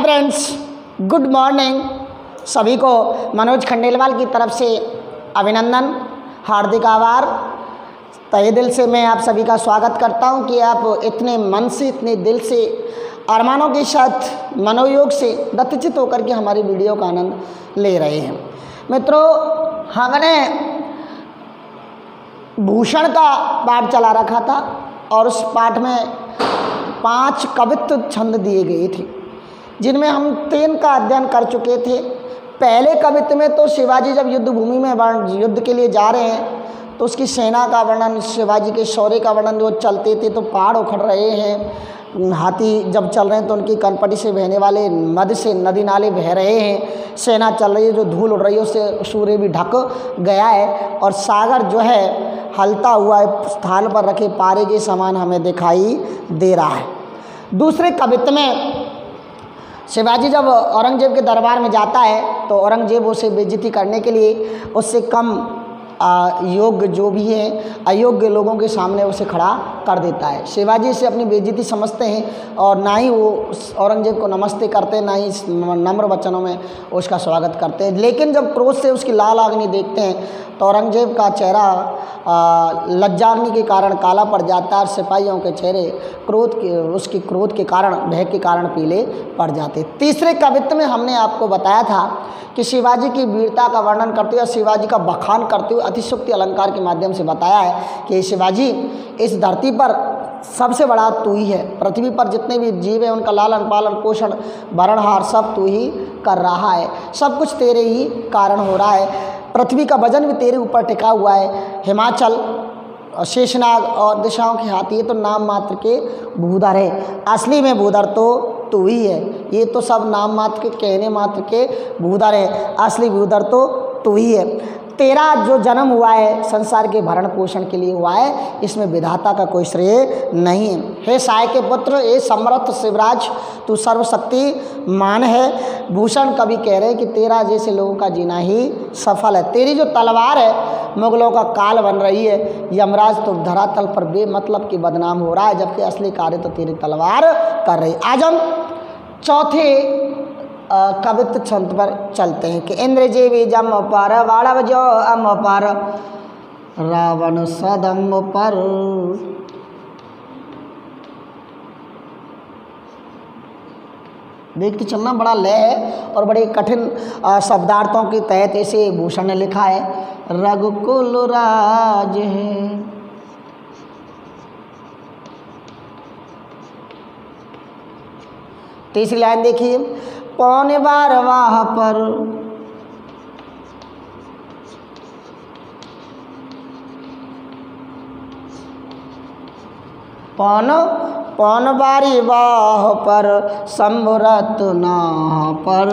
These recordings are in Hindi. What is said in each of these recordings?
Friends, good morning. सभी को मनोज खंडेलवाल की तरफ से अभिनंदन, हार्दिक आभार। तहे दिल से मैं आप सभी का स्वागत करता हूं कि आप इतने मन से, इतने दिल से, अरमानों के साथ, मनोयोग से दत्तचित होकर के हमारी वीडियो का आनंद ले रहे हैं। मित्रों, हमने भूषण का पाठ चला रखा था और उस पाठ में 5 कवित्व छंद दिए गए थे, जिनमें हम 3 का अध्ययन कर चुके थे। पहले कवित्व में तो शिवाजी जब युद्ध भूमि में युद्ध के लिए जा रहे हैं तो उसकी सेना का वर्णन, शिवाजी के शौर्य का वर्णन। वो चलते थे तो पहाड़ उखड़ रहे हैं, हाथी जब चल रहे हैं तो उनकी कनपटी से बहने वाले मद से नदी नाले बह रहे हैं, सेना चल रही है, जो धूल उड़ रही है उससे सूर्य भी ढक गया है और सागर जो है हलता हुआ स्थान पर रखे पारे के समान हमें दिखाई दे रहा है। दूसरे कवित्व में शिवाजी जब औरंगजेब के दरबार में जाता है तो औरंगजेब उसे बेइज्जती करने के लिए उससे कम योग्य जो भी है अयोग्य लोगों के सामने उसे खड़ा कर देता है। शिवाजी इसे अपनी बेइज्जती समझते हैं और ना ही वो औरंगजेब को नमस्ते करते, ना ही नम्र वचनों में उसका स्वागत करते हैं। लेकिन जब क्रोध से उसकी लाल अग्नि देखते हैं तो औरंगजेब का चेहरा लज्जाग्नि के कारण काला पड़ जाता है और सिपाहियों के चेहरे उसके क्रोध के कारण, भय के कारण पीले पड़ जाते। तीसरे कवित्व में हमने आपको बताया था कि शिवाजी की वीरता का वर्णन करते हुए, शिवाजी का बखान करते हुए अतिशयोक्ति अलंकार के माध्यम से बताया है कि शिवाजी, इस धरती पर सबसे बड़ा तू ही है। पृथ्वी पर जितने भी जीव हैं उनका लालन पालन पोषण भरणहार सब तू ही कर रहा है, सब कुछ तेरे ही कारण हो रहा है। पृथ्वी का वजन भी तेरे ऊपर टिका हुआ है। हिमाचल, शेषनाग और दिशाओं के हाथी ये तो नाम मात्र के भूधर है, असली में भूधर तो तू ही है। ये तो सब नाम मात्र के, कहने मात्र के भूधर है, असली भूधर तो तू ही है। तेरा जो जन्म हुआ है संसार के भरण पोषण के लिए हुआ है, इसमें विधाता का कोई श्रेय नहीं है। हे साय के पुत्र, हे समर्थ शिवराज, तू सर्वशक्ति मान है। भूषण कवि कह रहे हैं कि तेरा जैसे लोगों का जीना ही सफल है। तेरी जो तलवार है मुगलों का काल बन रही है। यमराज तो धरातल पर बेमतलब की बदनाम हो रहा है, जबकि असली कार्य तो तेरी तलवार कर रही। आज हम चौथे कवित्व छंद पर चलते हैं कि इंद्र जीवी जम पर वाड़व जो अम पर रावण सदम पर। देखते चलना बड़ा लय है और बड़े कठिन शब्दार्थों के तहत ऐसे भूषण ने लिखा है। रघुकुल राज है, तीसरी लाइन देखिए। पौने बार वाह पर पौन बारी वाह पर संभरत नाह पर।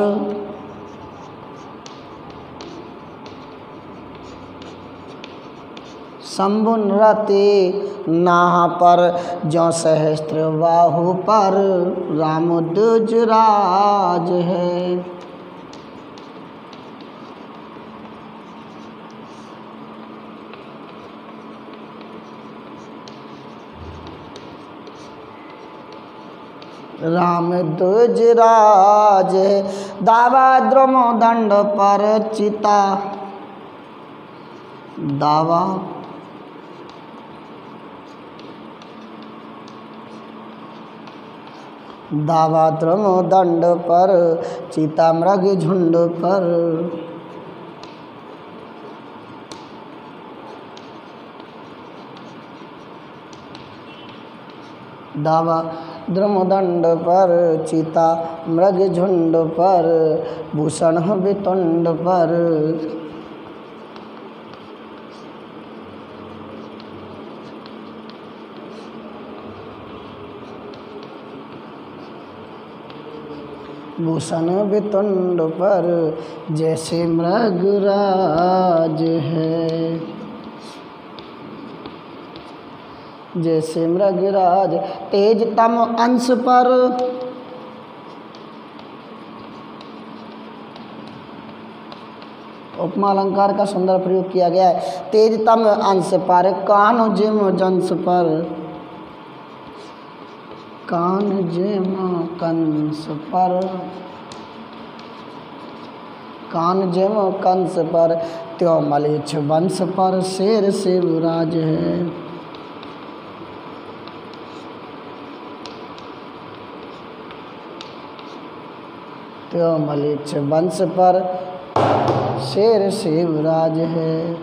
संबुनरते नाह पर जो सहस्त्र बाहु पर राम दुजराज है। राम दुजराज है। दावा द्रोम दंड पर चिता, दावा द्रम दंड पर चिता मृग झुंड पर। दावा द्रम दंड पर चिता मृग झुंड पर भूषण वितुंड पर। भूषण वितुंड पर जैसे मृगराज है, जैसे मृगराज। तेज तम अंश पर उपमा अलंकार का सुंदर प्रयोग किया गया है। तेज तम अंश पर कान जिम जंस पर, कान जिम कंस पर। कान जिम कंस पर, त्यों मलेच्छ वंश पर शेर शिवराज है। त्यों मलेच्छ वंश पर शेर शिवराज है।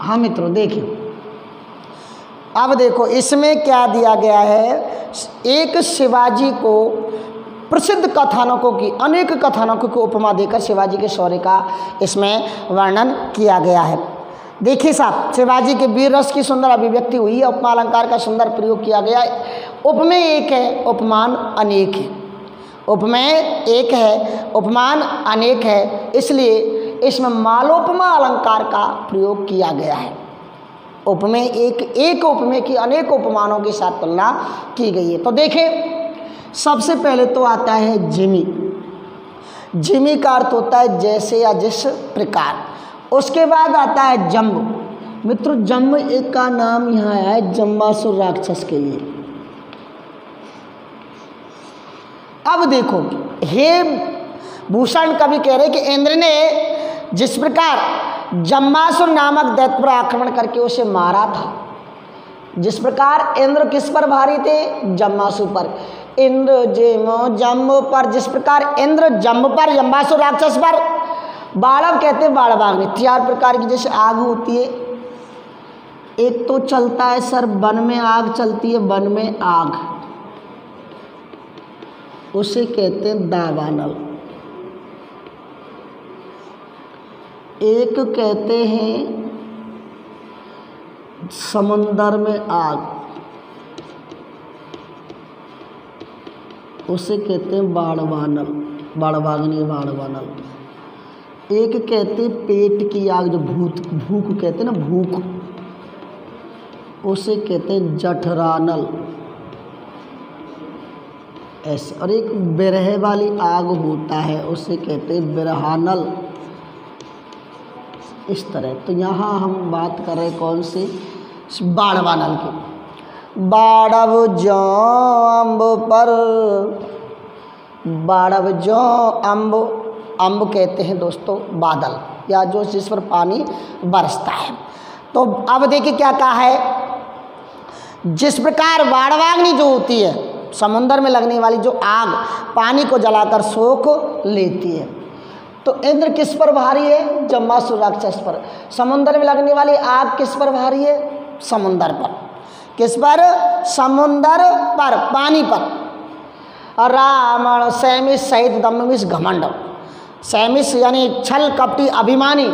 हाँ मित्रों देखिए, अब देखो इसमें क्या दिया गया है। एक शिवाजी को प्रसिद्ध कथानकों की, अनेक कथानकों की उपमा देकर शिवाजी के शौर्य का इसमें वर्णन किया गया है। देखिए साहब, शिवाजी के वीर रस की सुंदर अभिव्यक्ति हुई है, उपमा अलंकार का सुंदर प्रयोग किया गया है। उपमेय एक है, उपमान अनेक है। उपमेय एक है, उपमान अनेक है, इसलिए इसमें मालोपमा अलंकार का प्रयोग किया गया है। उपमेय एक उपमेय की अनेक उपमानों के साथ तुलना की गई है। तो देखें, सबसे पहले तो आता है जिमी। जिमी का अर्थ होता है जैसे या जिस प्रकार। उसके बाद आता है जम्ब। मित्रों, जम्ब एक का नाम यहाँ आया है जम्बासुर राक्षस के लिए। अब देखो, हे भूषण कवि कह रहे कि इंद्र ने जिस प्रकार जम्बासुर नामक दैत्य पर आक्रमण करके उसे मारा था, जिस प्रकार इंद्र किस पर भारी थे? जम्बासुर पर। इंद्र जेमो जम्ब पर, जिस प्रकार इंद्र जम्ब पर, जम्बासुर राक्षस पर, बाड़व कहते हैं बाड़वाग्नि, 4 प्रकार की जैसे आग होती है। एक तो चलता है सर, वन में आग चलती है, वन में आग, उसे कहते हैं दावानल। एक कहते हैं समुंदर में आग, उसे कहते हैं बाड़वानल, बाड़वाग्नि, बाड़वानल। एक कहते हैं पेट की आग, जो भूख कहते हैं ना, भूख, उसे कहते हैं जठरानल ऐसे। और एक बिरह वाली आग होता है, उसे कहते हैं बिरहानल, इस तरह। तो यहाँ हम बात कर रहे कौन से? बाड़वानल की। बाड़व जो अम्ब पर, बाड़व जो अम्ब, अम्ब कहते हैं दोस्तों बादल, या जो जिस पर पानी बरसता है। तो अब देखिए क्या कहा है, जिस प्रकार बाड़वाग्नि जो होती है, समुद्र में लगने वाली जो आग पानी को जलाकर सोख लेती है, तो इंद्र किस पर भारी है? जम्बासुर राक्षस पर। समुद्र में लगने वाली आग किस पर भारी है? समुद्र पर। किस पर? समुद्र पर, पानी पर। रावण सैमिष सहित दम्भमिष घमंड, सैमिष यानी छल कपटी अभिमानी,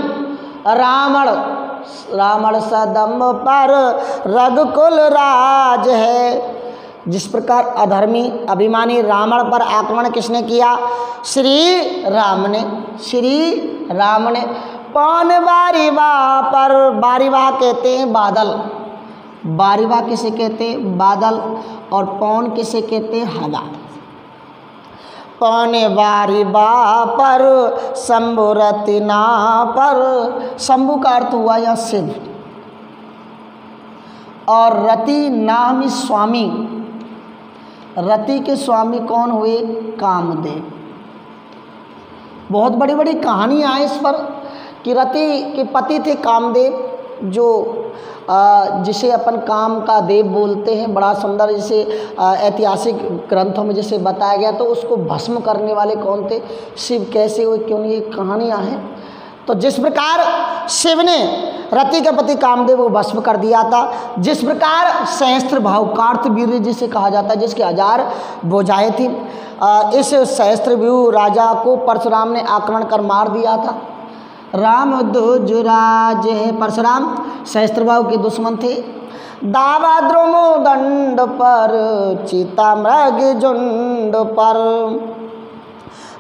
रावण, रावण सदम्भ पर रघुकुल राज है। जिस प्रकार अधर्मी अभिमानी रावण पर आक्रमण किसने किया? श्री राम ने, श्री राम ने। पौन बारीवाह पर, बारीवाह कहते हैं बादल, बारीवाह किसे कहते हैं? बादल। और पौन किसे कहते हैं? हवा। पौने बारीवाह पर शंभु रतिना पर, शंभु का अर्थ हुआ या शिव, और रति नाम स्वामी। रति के स्वामी कौन हुए? कामदेव। बहुत बड़ी बड़ी कहानियाँ हैं इस पर कि रति के पति थे कामदेव, जो जिसे अपन काम का देव बोलते हैं। बड़ा सुंदर, जिसे ऐतिहासिक ग्रंथों में जैसे बताया गया, तो उसको भस्म करने वाले कौन थे? शिव। कैसे हुए, क्यों, ये कहानियाँ हैं। तो जिस प्रकार शिव ने रति के पति कामदेव को भस्म कर दिया था, जिस प्रकार सहस्त्र भाव कार्तवीर्य जिसे कहा जाता है, जिसके 1000 भुजाएं थी, इस सहस्त्रव्यूह राजा को परशुराम ने आक्रमण कर मार दिया था। राम दुजुराज है, परशुराम सहस्त्रभाव के दुश्मन थे। दावा द्रोमो दंड पर, चीता मृग झुंड पर।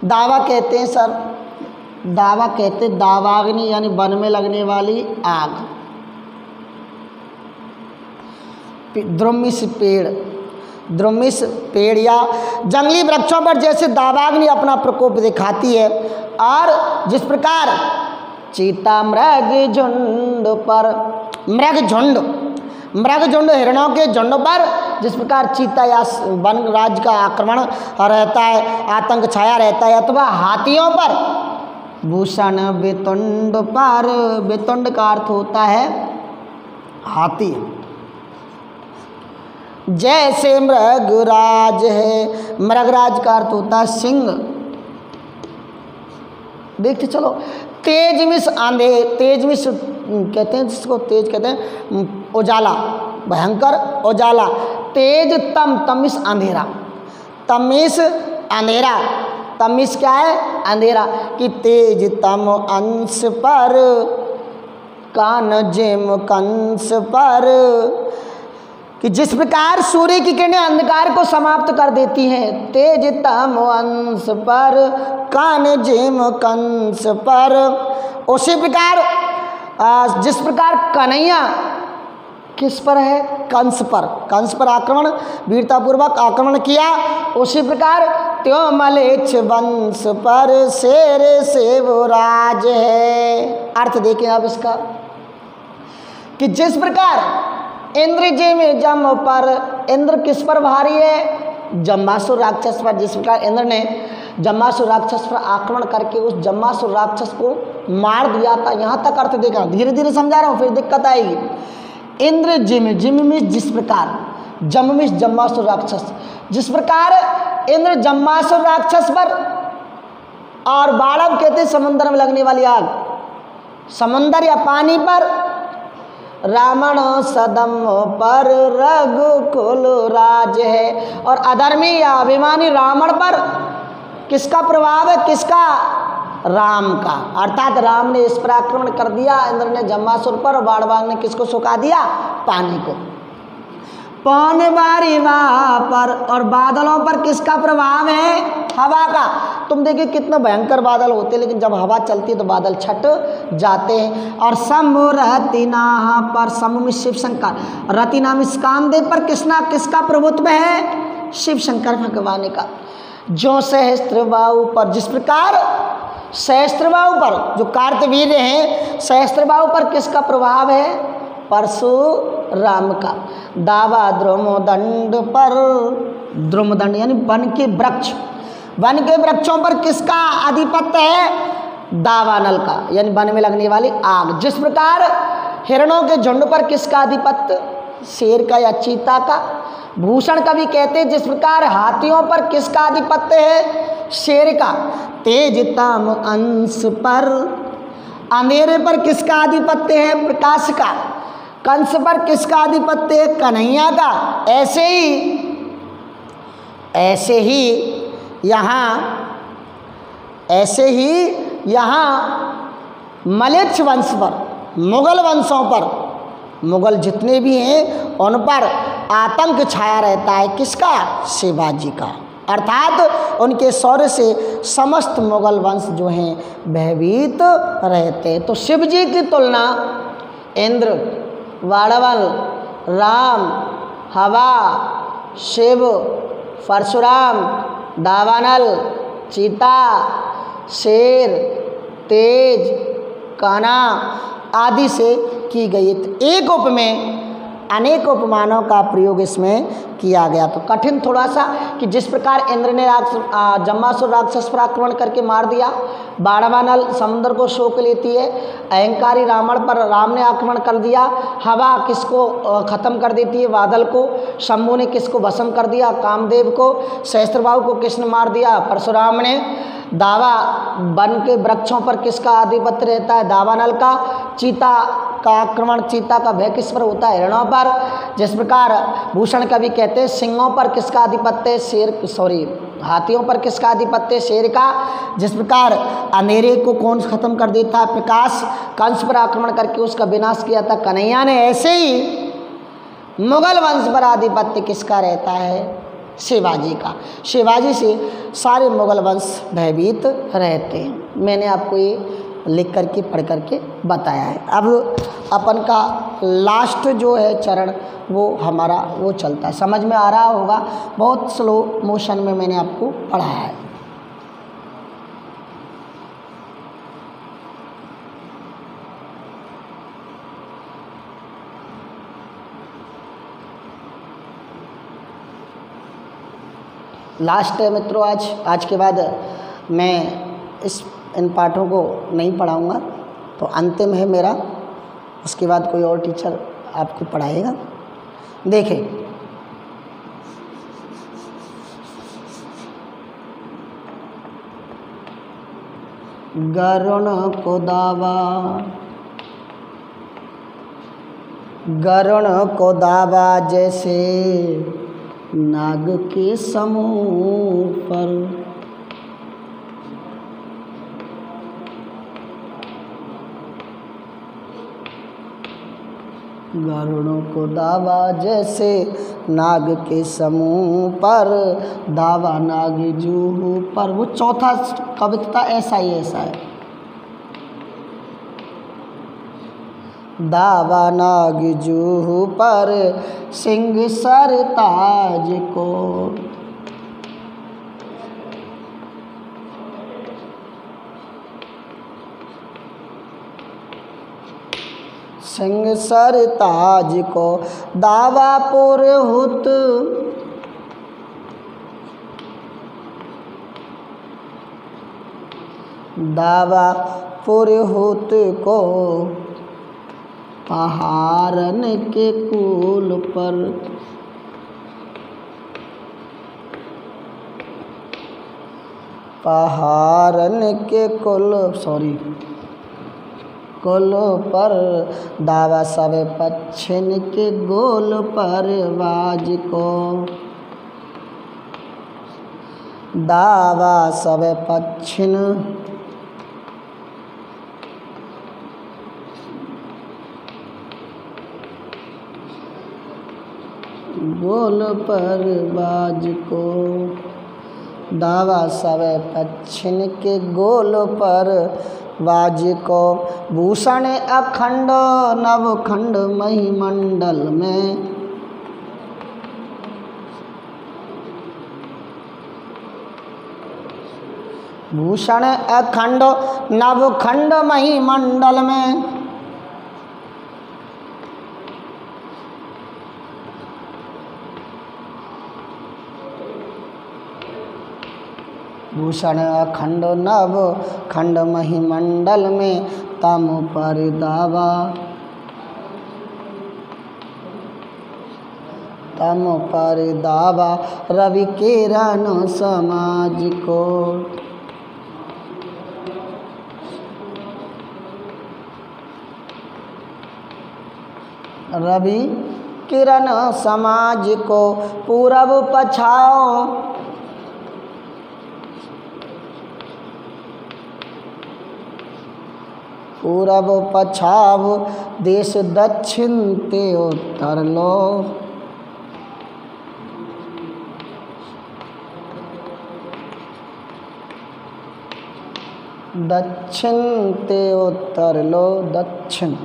दावा कहते हैं सर, दावा कहते दावाग्नि, यानी वन में लगने वाली आग। द्रुमिश पेड़, द्रुमिश पेड़ या जंगली वृक्षों पर जैसे दावाग्नि अपना प्रकोप दिखाती है, और जिस प्रकार चीता मृग झुंड पर, मृग झुंड, मृग झुंड हिरणों के झुंड पर जिस प्रकार चीता या वन राज का आक्रमण रहता है, आतंक छाया रहता है, अथवा हाथियों पर, भूषण बेतुंड पर, बेतुंड का अर्थ होता है हाथी, जैसे मृगराज है, मृगराज का अर्थ होता है सिंह। देखते चलो, तेजमिस आंधे, तेजमिस कहते हैं जिसको, तेज कहते हैं उजाला, भयंकर उजाला, तेज तम, तमिस अंधेरा, तमिस अंधेरा, तमिस क्या है अंधेरा, कि तेज तम अंश पर, कान जिम कंस पर, कि जिस प्रकार सूर्य की किरणें अंधकार को समाप्त कर देती हैं, तेज तम अंश पर, कान जिम कंस पर, उसी प्रकार जिस प्रकार कन्हैया किस पर है, कंस पर, कंस पर आक्रमण, वीरतापूर्वक आक्रमण किया, उसी प्रकार त्यों मलेच्छ वंश पर, शेर से वो राज है। अर्थ देखें आप इसका, कि जिस प्रकार इंद्र जी में जम पर, इंद्र किस पर भारी है, जम्बासुर राक्षस पर, जिस प्रकार इंद्र ने जम्बासुर राक्षस पर आक्रमण करके उस जम्बासुर राक्षस को मार दिया था। यहाँ तक अर्थ देखा, धीरे धीरे समझा रहा हूँ, फिर दिक्कत आएगी। इंद्र जिम, जिम में जिस प्रकार, जम में जम्बासुर राक्षस, जिस प्रकार इंद्र जम्बासुर राक्षस पर, और बाणव कहते समुद्र में लगने वाली आग, समुद्र या पानी पर, रावण सदम पर रघुकुल राज है, और अधर्मी या अभिमानी रावण पर किसका प्रभाव है, किसका, राम का, अर्थात राम ने इस पर आक्रमण कर दिया, इंद्र ने जम्बासुर पर, और बाणवाग ने किसको सुखा दिया, पानी को। पौन बारी वहाँ पर, और बादलों पर किसका प्रभाव है, हवा का। तुम देखिए कितना भयंकर बादल होते हैं, लेकिन जब हवा चलती है तो बादल छट जाते हैं। और समूह रतिना पर, समूह में शिव शंकर, रतिना में कामदेव पर किसका प्रभुत्व है, शिव शंकर भगवान का। जो सहस्त्रबाहु पर, जिस प्रकार सहस्त्रबाहु पर, जो कार्तवीर्य हैं, सहस्त्रबाहु पर किसका प्रभाव है, परशुराम का। दावा द्रुमदंड पर, द्रुमदंड यानी वन के वृक्ष, वन के वृक्षों पर किसका आधिपत्य है, दावानल का, यानी वन में लगने वाली आग। जिस प्रकार हिरणों के झुंड पर किसका आधिपत्य, शेर का या चीता का। भूषण कवि कहते हैं जिस प्रकार हाथियों पर किसका आधिपत्य है, शेर का। तेज तम अंश पर, अंधेरे पर किसका आधिपत्य है, प्रकाश का। कंस पर किसका आधिपत्य है, कन्हैया का। ऐसे ही यहाँ मलेच्छ वंश पर, मुगल वंशों पर, मुगल जितने भी हैं उन पर आतंक छाया रहता है, किसका, शिवाजी का। अर्थात उनके शौर्य से समस्त मुगल वंश जो हैं भयभीत रहते हैं। तो शिव जी की तुलना इंद्र, वाड़वल, राम, हवा, शिव, परशुराम, दावानल, चीता, शेर, तेज, कान्हा आदि से की गई। एक उप में अनेक उपमानों का प्रयोग इसमें किया गया। तो कठिन थोड़ा सा कि जिस प्रकार इंद्र ने जम्बासुर राक्षस पर आक्रमण करके मार दिया, बाणवानल समुद्र को शोक लेती है, अहंकारी रावण पर राम ने आक्रमण कर दिया, हवा किसको खत्म कर देती है, बादल को, शंभु ने किसको भस्म कर दिया, कामदेव को, सहस्त्रबाहु को किसने मार दिया, परशुराम ने। दावा, वन के वृक्षों पर किसका आधिपत्य रहता है, दावानल का। चीता का आक्रमण, चीता का भय किस पर होता है, हिरणों पर। जिस प्रकार भूषण कवि कहते हैं सिंहों पर किसका आधिपत्य है, हाथियों पर किसका आधिपत्य, शेर का। जिस प्रकार अंधेरे को कौन खत्म कर देता है, प्रकाश। कंस पर आक्रमण करके उसका विनाश किया था कन्हैया ने। ऐसे ही मुगल वंश पर आधिपत्य किसका रहता है, शिवाजी का। शिवाजी से सारे मुगल वंश भयभीत रहते हैं। मैंने आपको ये लिख करके पढ़ करके बताया है। अब अपन का लास्ट जो है चरण वो हमारा वो चलता है, समझ में आ रहा होगा, बहुत स्लो मोशन में मैंने आपको पढ़ाया है। लास्ट है मित्रों। आज के बाद मैं इन पाठों को नहीं पढ़ाऊँगा, तो अंतिम है मेरा, उसके बाद कोई और टीचर आपको पढ़ाएगा। देखें, गरुण को दावा, गरुण को दावा जैसे नाग के समूह पर, गरुड़ों को दावा जैसे नाग के समूह पर, दावा नाग जूहू पर। वो चौथा कविता ऐसा है। दावा नाग जूहू पर सिंह सर ताज को, सिंह सर ताज को दावा पुरहुत, दावा पुरहुत को पहाड़न के कुल पर, पहाड़न के कुल पर, दावा सब पच्छिन के गोल पर बाज को, दावा सब पच्छिन गोल पर बाज को, दावा सब पच्छिन के गोल पर बाज को। भूषण अखंड नवखंड महिमंडल में, भूषण अखंड नवखंड महिमंडल में, भूषण अखंड नव खंड महिमंडल में, तम पर दावा, तम पर दावा रवि किरण समाज को, रवि किरण समाज को पूरब पछाओ, पूरब पछाव देश दक्षिण ते उत्तर लो, दक्षिण ते उत्तर लो, दक्षिण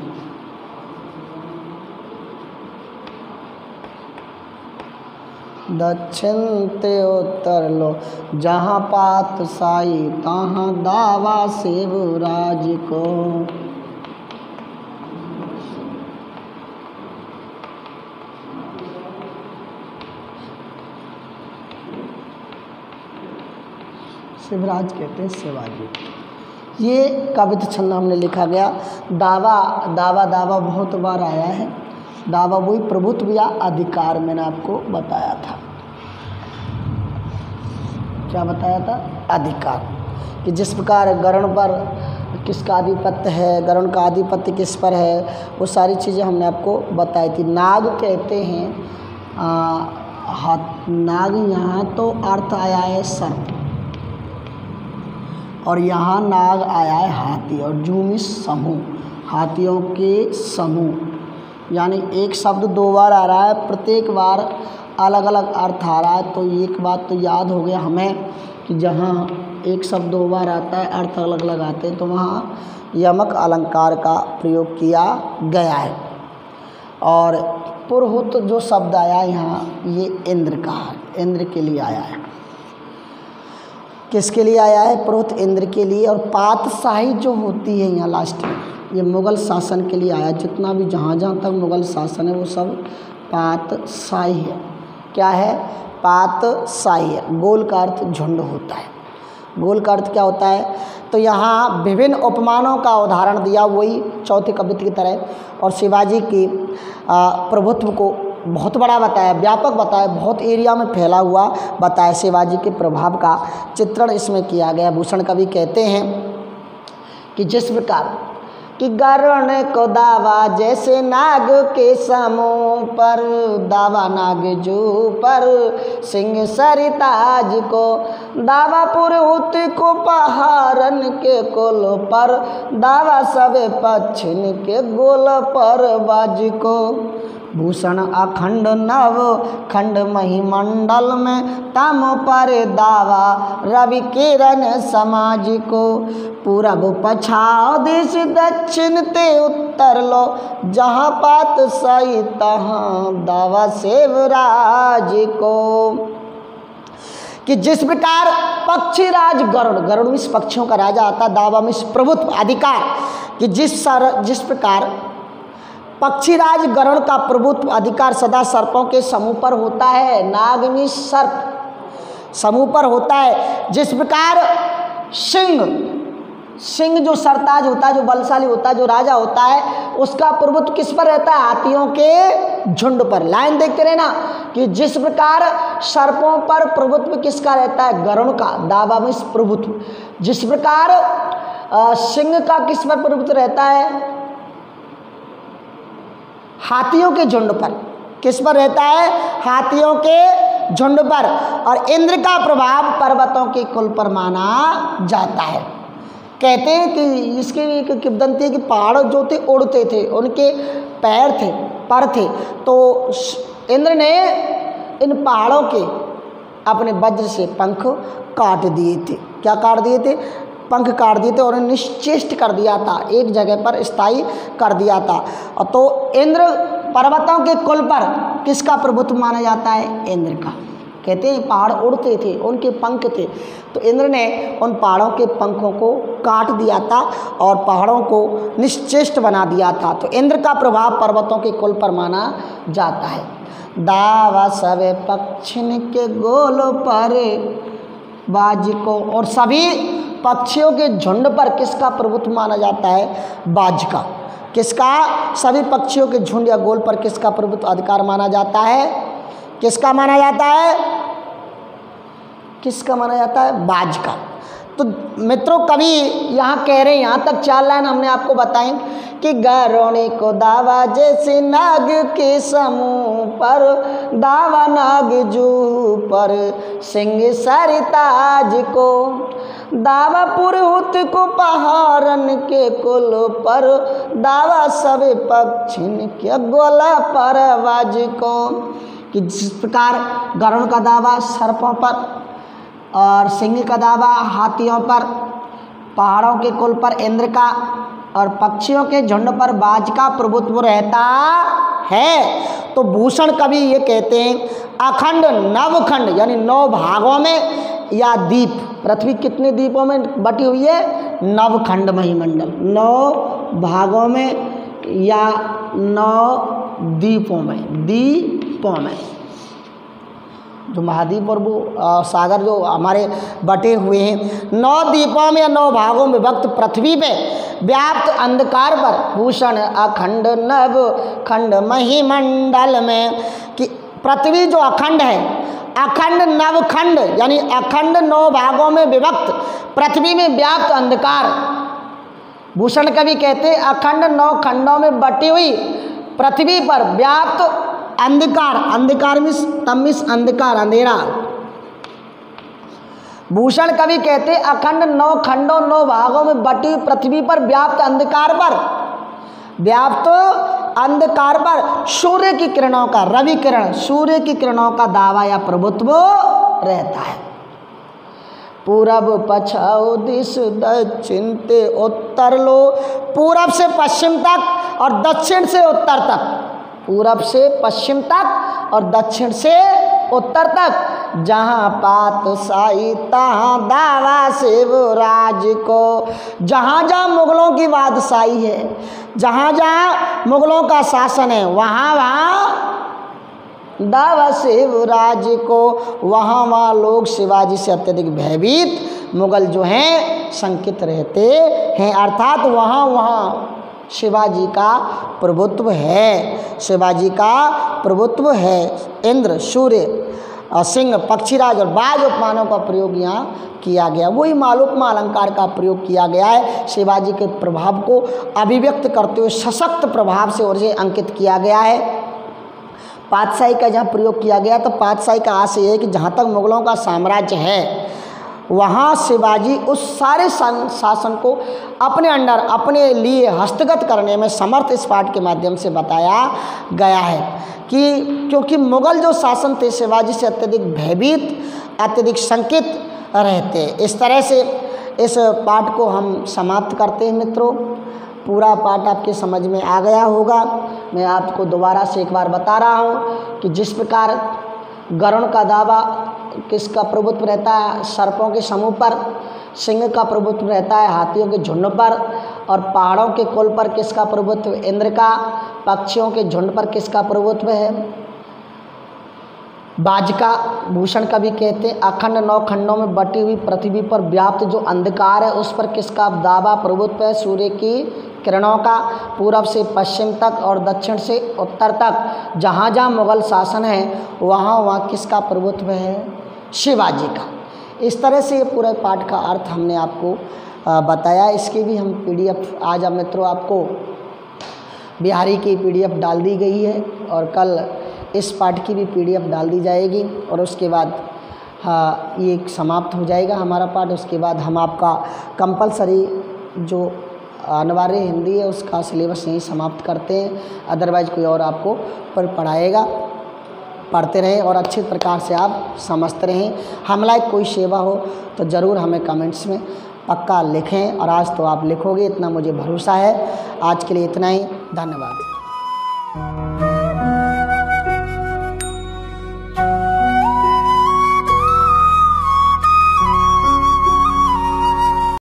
दक्षिण ते उत्तर लो, जहाँ पात साई तहाँ दावा शिवराज को, शिवराज कहते हैं शिवाजी। ये कविता छंद हमने लिखा गया। दावा दावा दावा बहुत बार आया है। दावा वही प्रभुत्व या अधिकार मैंने आपको बताया था। क्या बताया था? अधिकार, कि जिस प्रकार गरुड़ पर किसका आधिपत्य है, गरुड़ का आधिपत्य किस पर है, वो सारी चीज़ें हमने आपको बताई थी। नाग कहते हैं नाग, यहाँ तो अर्थ आया है सर्प, और यहाँ नाग आया है हाथी, और जूमी समूह, हाथियों के समूह। यानी एक शब्द दो बार आ रहा है, प्रत्येक बार अलग अलग अर्थ आ रहा है। तो एक बात तो याद हो गया हमें कि जहाँ एक शब्द दो बार आता है, अर्थ अलग अलग आते हैं, तो वहाँ यमक अलंकार का प्रयोग किया गया है। और पुरोहित जो शब्द आया यहाँ, ये इंद्र का है, इंद्र के लिए आया है। किसके लिए आया है? पुरोहित इंद्र के लिए। और पातशाही जो होती है यहाँ लास्ट में, ये मुग़ल शासन के लिए आया। जितना भी जहाँ जहाँ तक मुग़ल शासन है वो सब पातशाही है। क्या है? पातशाही है। गोल का अर्थ झुंड होता है। गोल का अर्थ क्या होता है? तो यहाँ विभिन्न उपमानों का उदाहरण दिया, वही चौथे कवित्त की तरह, और शिवाजी की प्रभुत्व को बहुत बड़ा बताया, व्यापक बताया, बहुत एरिया में फैला हुआ बताया। शिवाजी के प्रभाव का चित्रण इसमें किया गया। भूषण कवि कहते हैं कि जिस प्रकार कि गरुण को दावा जैसे नाग के समूह पर, दावा नाग जू पर सिंह सरिताज को, दावा पुरहुत को पहाड़न के कोल पर, दावा सब पक्षिन के गोल पर बाज को। भूषण अखंड नव खंड महिमंडल में तम पर दावा रवि किरण समाज को, पूरब पछाओ दिश दक्षिण ते उत्तर लो, जहाँ पात सही तहाँ दावा सेवराज को। कि जिस प्रकार पक्षीराज गरुड़, गरुड़ इस पक्षियों का राजा आता, दावा में प्रभुत्व अधिकार, कि जिस प्रकार पक्षीराज गरुड़ का प्रभुत्व अधिकार सदा सर्पों के समूह पर होता है। नाग में सर्प समूह पर होता है। जिस प्रकार सिंह जो सरताज होता है, जो बलशाली होता है, जो राजा होता है, उसका प्रभुत्व किस पर रहता है? हाथियों के झुंड पर। लाइन देखते रहना कि जिस प्रकार सर्पों पर प्रभुत्व किसका रहता है? गरुड़ का, दावा में प्रभुत्व। जिस प्रकार सिंह का किस पर प्रभुत्व रहता है? हाथियों के झुंड पर। किस पर रहता है? हाथियों के झुंड पर। और इंद्र का प्रभाव पर्वतों के कुल पर माना जाता है। कहते हैं कि इसकी एक किंवदंती है कि पहाड़ जो थे उड़ते थे, उनके पैर थे, पर थे, तो इंद्र ने इन पहाड़ों के अपने वज्र से पंख काट दिए थे। क्या काट दिए थे? पंख काट दिए थे और निश्चेष्ट कर दिया था, एक जगह पर स्थायी कर दिया था। और तो इंद्र पर्वतों के कुल पर किसका प्रभुत्व माना जाता है? इंद्र का। कहते हैं पहाड़ उड़ते थे, उनके पंख थे, तो इंद्र ने उन पहाड़ों के पंखों को काट दिया था और पहाड़ों को निश्चेष्ट बना दिया था। तो इंद्र का प्रभाव पर्वतों के कुल पर माना जाता है। दावा सवे पक्षिन के गोल पर बाज को, और सभी पक्षियों के झुंड पर किसका प्रभुत्व माना जाता है? बाज का। किसका? सभी पक्षियों के झुंड या गोल पर किसका प्रभुत्व अधिकार माना जाता है? किसका माना जाता है? किसका माना जाता है? बाज का। तो मित्रों कवि यहाँ कह रहे हैं, यहाँ तक 4 लाइन हमने आपको बताई कि गरुणी को दावा जैसे नाग के समूह पर, दावा नाग जू पर सिंह सरिताज को, दावा पुरहुत को पहाड़न के कुल पर, दावा सब पक्षिन के गोला पर बाज को। कि जिस प्रकार गरुड़ का दावा सर्पों पर और सिंह का दावा हाथियों पर, पहाड़ों के कुल पर इंद्र का और पक्षियों के झुंड पर बाज का प्रभुत्व रहता है। तो भूषण कवि ये कहते हैं अखंड नवखंड यानी 9 भागों में या द्वीप, पृथ्वी कितने द्वीपों में बटी हुई है? नवखंड महिमंडल, 9 भागों में या 9 द्वीपों में, जो महाद्वीप और वो सागर जो हमारे बटे हुए हैं, 9 द्वीपों में या 9 भागों में विभक्त पृथ्वी पे व्याप्त अंधकार पर भूषण अखंड नव खंड महिमंडल में, कि पृथ्वी जो अखंड है, अखंड नवखंड यानी अखंड 9 भागों में विभक्त पृथ्वी में व्याप्त अंधकार। भूषण कवि कहते अखंड 9 खंडों में बटी हुई पृथ्वी पर व्याप्त अंधकार, अंधकार में तमिस अंधकार, अंधेरा। भूषण कवि कहते अखंड 9 खंडों 9 भागों में बटी पृथ्वी पर व्याप्त अंधकार पर, व्याप्त अंधकार पर सूर्य की किरणों का, रवि किरण सूर्य की किरणों का दावा या प्रभुत्व रहता है। पूरब पछाओ दिश दक्षिण ते उत्तर लो, पूरब से पश्चिम तक और दक्षिण से उत्तर तक, पूरब से पश्चिम तक और दक्षिण से उत्तर तक, जहाँ पातशाही तहाँ दावा शिवराज को। जहाँ जहाँ मुगलों की बादशाही है, जहाँ जहाँ मुगलों का शासन है, वहाँ वहाँ दावा शिवराज को। वहाँ वहाँ लोग शिवाजी से अत्यधिक भयभीत मुगल जो हैं शंकित रहते हैं, अर्थात वहाँ वहाँ शिवाजी का प्रभुत्व है, शिवाजी का प्रभुत्व है। इंद्र, सूर्य, सिंह, पक्षीराज और बाज उपमानों का प्रयोग यहाँ किया गया। वही मालोपमा अलंकार का प्रयोग किया गया है। शिवाजी के प्रभाव को अभिव्यक्त करते हुए सशक्त प्रभाव से उसे अंकित किया गया है। पातशाही का जहाँ प्रयोग किया गया तो पातशाही का आशय है कि जहाँ तक मुगलों का साम्राज्य है वहाँ शिवाजी उस सारे शासन को अपने अंडर अपने लिए हस्तगत करने में समर्थ इस पाठ के माध्यम से बताया गया है कि क्योंकि मुगल जो शासन थे शिवाजी से अत्यधिक भयभीत, अत्यधिक शंकित रहते। इस तरह से इस पाठ को हम समाप्त करते हैं मित्रों। पूरा पाठ आपके समझ में आ गया होगा। मैं आपको दोबारा से एक बार बता रहा हूँ कि जिस प्रकार गरुड़ का दावा किसका प्रभुत्व रहता है, सर्पों के समूह पर, सिंह का प्रभुत्व रहता है हाथियों के झुंड पर, और पहाड़ों के कुल पर किसका प्रभुत्व, इंद्र का, पक्षियों के झुंड पर किसका प्रभुत्व है, बाज का, भूषण का भी कहते हैं। अखंड 9 खंडों में बटी हुई पृथ्वी पर व्याप्त जो अंधकार है उस पर किसका दावा प्रभुत्व है, सूर्य की किरणों का। पूरब से पश्चिम तक और दक्षिण से उत्तर तक जहाँ जहाँ मुगल शासन है वहाँ वहाँ किसका प्रभुत्व है, शिवाजी का। इस तरह से ये पूरे पाठ का अर्थ हमने आपको बताया। इसकी भी हम PDF आज अब मित्रों आपको बिहारी की PDF डाल दी गई है और कल इस पाठ की भी PDF डाल दी जाएगी और उसके बाद ये समाप्त हो जाएगा हमारा पाठ। उसके बाद हम आपका कंपलसरी जो अनिवार्य हिंदी है उसका सिलेबस यहीं समाप्त करते हैं। अदरवाइज़ कोई और आपको पढ़ाएगा। पढ़ते रहें और अच्छे प्रकार से आप समझते रहें। हम लायक कोई सेवा हो तो ज़रूर हमें कमेंट्स में पक्का लिखें, और आज तो आप लिखोगे इतना मुझे भरोसा है। आज के लिए इतना ही, धन्यवाद।